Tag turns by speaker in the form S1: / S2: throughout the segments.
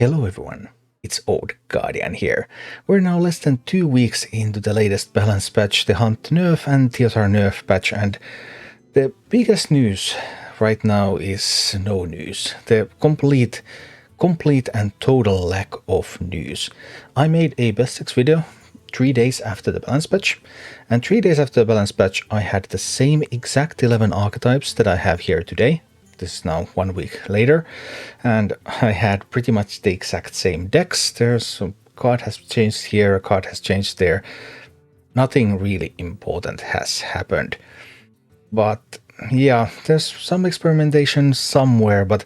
S1: Hello everyone, it's Old Guardian here. We're now less than 2 weeks into the latest balance patch, the Hunter Nerf and Theotar Nerf patch, and the biggest news right now is no news. The complete and total lack of news. I made a best decks video 3 days after the balance patch, and 3 days after the balance patch I had the same exact 11 archetypes that I have here today. This is now 1 week later, and I had pretty much the exact same decks. There's a card has changed here, a card has changed there. Nothing really important has happened. But yeah, there's some experimentation somewhere, but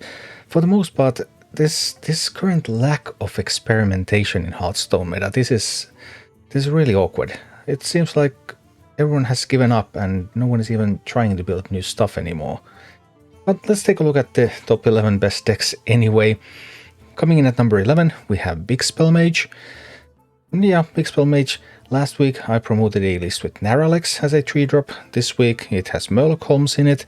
S1: for the most part, this current lack of experimentation in Hearthstone meta, this is really awkward. It seems like everyone has given up and no one is even trying to build new stuff anymore. But let's take a look at the top 11 best decks anyway. Coming in at number 11, we have Big Spell Mage. Yeah, Big Spell Mage. Last week I promoted a list with Naralex as a 3-drop. This week it has Murloc in it.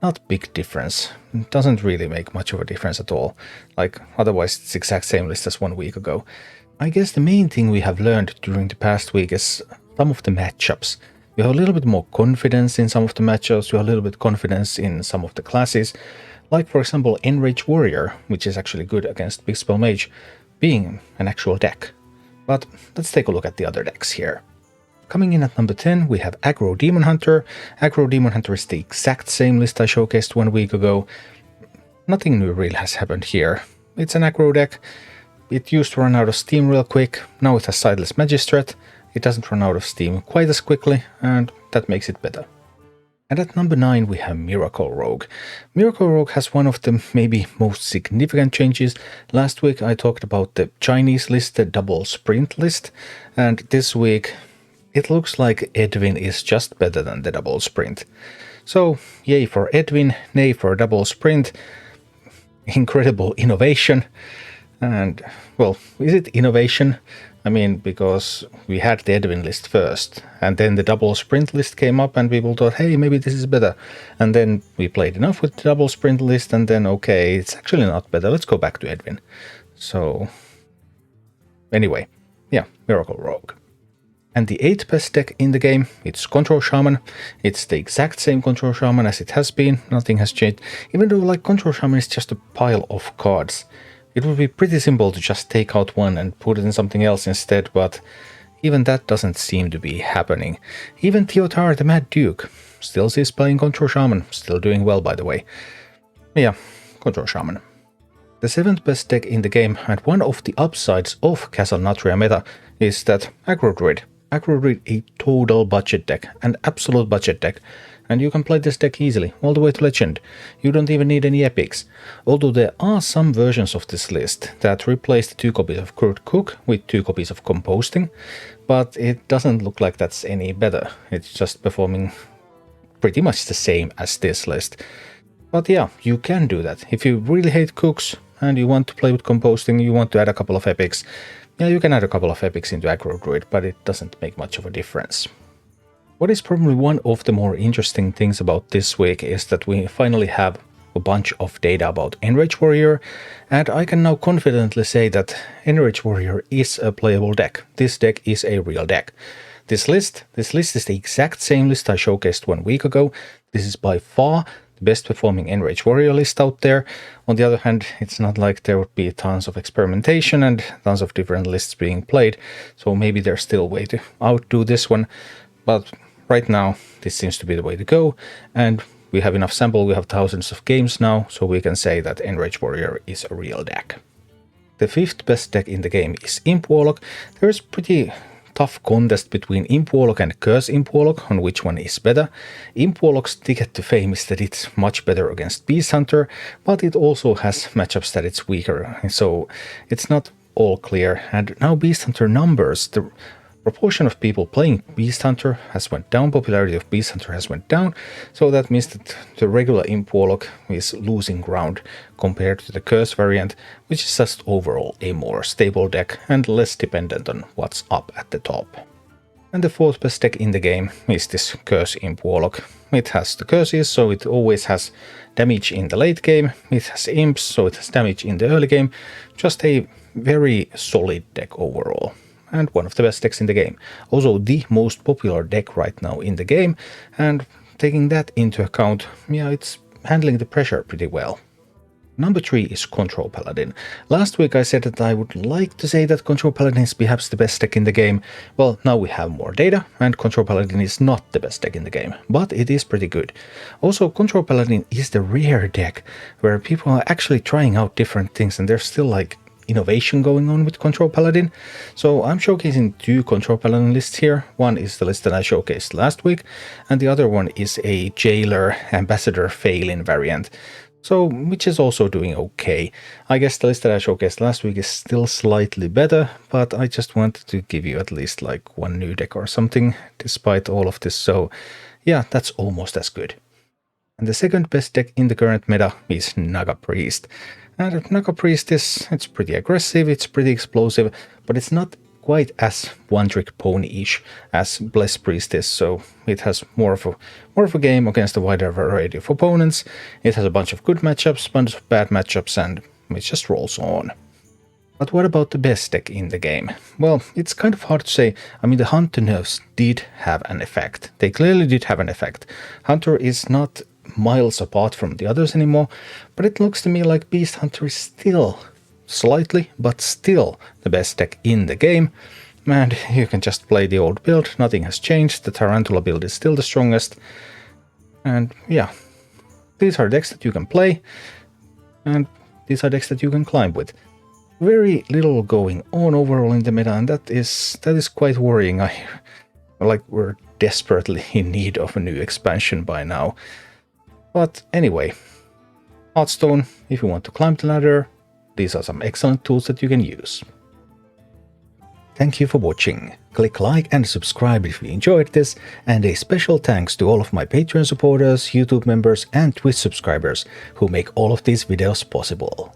S1: Not big difference. It doesn't really make much of a difference at all. Like, otherwise it's the exact same list as 1 week ago. I guess the main thing we have learned during the past week is some of the matchups. You have a little bit more confidence in some of the matchups, you have a little bit confidence in some of the classes, like for example Enrage Warrior, which is actually good against Big Spell Mage, being an actual deck. But let's take a look at the other decks here. Coming in at number 10, we have Aggro Demon Hunter. Aggro Demon Hunter is the exact same list I showcased 1 week ago. Nothing new really has happened here. It's an aggro deck. It used to run out of steam real quick, now it has Sightless Magistrate. It doesn't run out of steam quite as quickly, and that makes it better. And at number 9 we have Miracle Rogue. Miracle Rogue has one of the maybe most significant changes. Last week I talked about the Chinese list, the double sprint list, and this week it looks like Edwin is just better than the double sprint. So yay for Edwin, nay for double sprint. Incredible innovation. And well, is it innovation? I mean, because we had the Edwin list first, and then the double sprint list came up and people thought, hey, maybe this is better. And then we played enough with the double sprint list and then, okay, it's actually not better, let's go back to Edwin. So, anyway, yeah, Miracle Rogue. And the 8th best deck in the game, it's Control Shaman. It's the exact same Control Shaman as it has been, nothing has changed. Even though like Control Shaman is just a pile of cards. It would be pretty simple to just take out one and put it in something else instead, but even that doesn't seem to be happening. Even Theotar the Mad Duke still is playing Control Shaman, still doing well by the way. Yeah, Control Shaman. The 7th best deck in the game, and one of the upsides of Castle Nathria meta, is that Aggro Druid. Aggro Druid a total budget deck, an absolute budget deck. And you can play this deck easily, all the way to Legend. You don't even need any epics. Although there are some versions of this list that replace the 2 copies of Crude Cook with 2 copies of Composting, but it doesn't look like that's any better. It's just performing pretty much the same as this list. But yeah, you can do that. If you really hate cooks and you want to play with Composting, you want to add a couple of epics, yeah, you can add a couple of epics into Aggro Druid, but it doesn't make much of a difference. What is probably one of the more interesting things about this week is that we finally have a bunch of data about Enrage Warrior, and I can now confidently say that Enrage Warrior is a playable deck. This deck is a real deck. This list is the exact same list I showcased 1 week ago. This is by far the best performing Enrage Warrior list out there. On the other hand, it's not like there would be tons of experimentation and tons of different lists being played, so maybe there's still a way to outdo this one, but right now, this seems to be the way to go, and we have enough sample, we have thousands of games now, so we can say that Enrage Warrior is a real deck. The 5th best deck in the game is Imp Warlock. There is pretty tough contest between Imp Warlock and Curse Imp Warlock on which one is better. Imp Warlock's ticket to fame is that it's much better against Beast Hunter, but it also has matchups that it's weaker, so it's not all clear. And now Beast Hunter numbers, the proportion of people playing Beast Hunter has went down, popularity of Beast Hunter has went down, so that means that the regular Imp Warlock is losing ground compared to the Curse variant, which is just overall a more stable deck and less dependent on what's up at the top. And the 4th best deck in the game is this Curse Imp Warlock. it has the curses, so it always has damage in the late game. It has imps, so it has damage in the early game. Just a very solid deck overall, and one of the best decks in the game. Also the most popular deck right now in the game, and taking that into account, yeah, it's handling the pressure pretty well. Number 3 is Control Paladin. Last week I said that I would like to say that Control Paladin is perhaps the best deck in the game. Well, now we have more data, and Control Paladin is not the best deck in the game, but it is pretty good. Also, Control Paladin is the rare deck where people are actually trying out different things, and there's still like innovation going on with Control Paladin. So I'm showcasing 2 Control Paladin lists here. One is the list that I showcased last week, and the other one is a Jailer Ambassador Phelan variant. So, which is also doing okay. I guess the list that I showcased last week is still slightly better, but I just wanted to give you at least like one new deck or something, despite all of this. So yeah, that's almost as good. And the second best deck in the current meta is Naga Priest. And Naga Priest it's pretty aggressive, it's pretty explosive, but it's not quite as one-trick pony-ish as Bless Priest is, so it has more of a game against a wider variety of opponents. It has a bunch of good matchups, bunch of bad matchups, and it just rolls on. But what about the best deck in the game? Well, it's kind of hard to say. I mean, the Hunter nerfs did have an effect. They clearly did have an effect. Hunter is not miles apart from the others anymore, but it looks to me like Beast Hunter is still slightly, but still the best deck in the game, and you can just play the old build, nothing has changed, the Tarantula build is still the strongest, and yeah, these are decks that you can play, and these are decks that you can climb with. Very little going on overall in the meta, and that is quite worrying. We're desperately in need of a new expansion by now. But anyway, Hearthstone, if you want to climb the ladder, these are some excellent tools that you can use. Thank you for watching. Click like and subscribe if you enjoyed this, and a special thanks to all of my Patreon supporters, YouTube members and Twitch subscribers who make all of these videos possible.